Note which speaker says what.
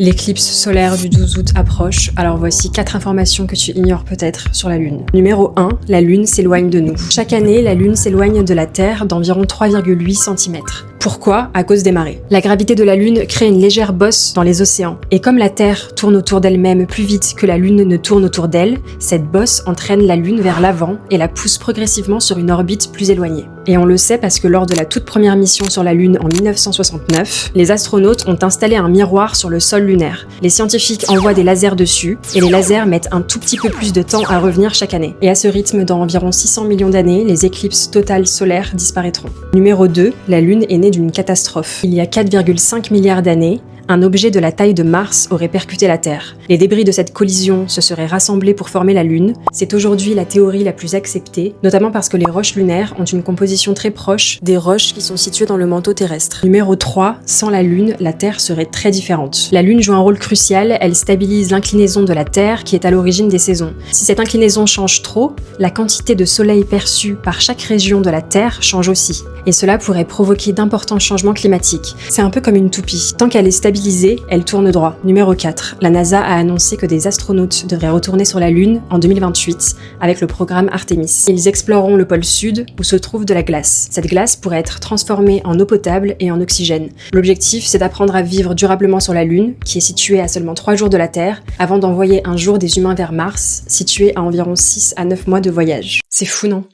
Speaker 1: L'éclipse solaire du 12 août approche, alors voici 4 informations que tu ignores peut-être sur la Lune. Numéro 1, la Lune s'éloigne de nous. Chaque année, la Lune s'éloigne de la Terre d'environ 3,8 cm. Pourquoi? À cause des marées. La gravité de la Lune crée une légère bosse dans les océans. Et comme la Terre tourne autour d'elle-même plus vite que la Lune ne tourne autour d'elle, cette bosse entraîne la Lune vers l'avant et la pousse progressivement sur une orbite plus éloignée. Et on le sait parce que lors de la toute première mission sur la Lune en 1969, les astronautes ont installé un miroir sur le sol lunaire. Les scientifiques envoient des lasers dessus, et les lasers mettent un tout petit peu plus de temps à revenir chaque année. Et à ce rythme, dans environ 600 millions d'années, les éclipses totales solaires disparaîtront. Numéro 2, la Lune est née d'une catastrophe. Il y a 4,5 milliards d'années, un objet de la taille de Mars aurait percuté la Terre. Les débris de cette collision se seraient rassemblés pour former la Lune. C'est aujourd'hui la théorie la plus acceptée, notamment parce que les roches lunaires ont une composition très proche des roches qui sont situées dans le manteau terrestre. Numéro 3, sans la Lune, la Terre serait très différente. La Lune joue un rôle crucial, elle stabilise l'inclinaison de la Terre qui est à l'origine des saisons. Si cette inclinaison change trop, la quantité de soleil perçue par chaque région de la Terre change aussi. Et cela pourrait provoquer d'importants changements climatiques. C'est un peu comme une toupie. Tant qu'elle est stabilisée, elle tourne droit. Numéro 4. La NASA a annoncé que des astronautes devraient retourner sur la Lune en 2028 avec le programme Artemis. Ils exploreront le pôle sud où se trouve de la glace. Cette glace pourrait être transformée en eau potable et en oxygène. L'objectif, c'est d'apprendre à vivre durablement sur la Lune, qui est située à seulement 3 jours de la Terre, avant d'envoyer un jour des humains vers Mars, situé à environ 6 à 9 mois de voyage. C'est fou, non ?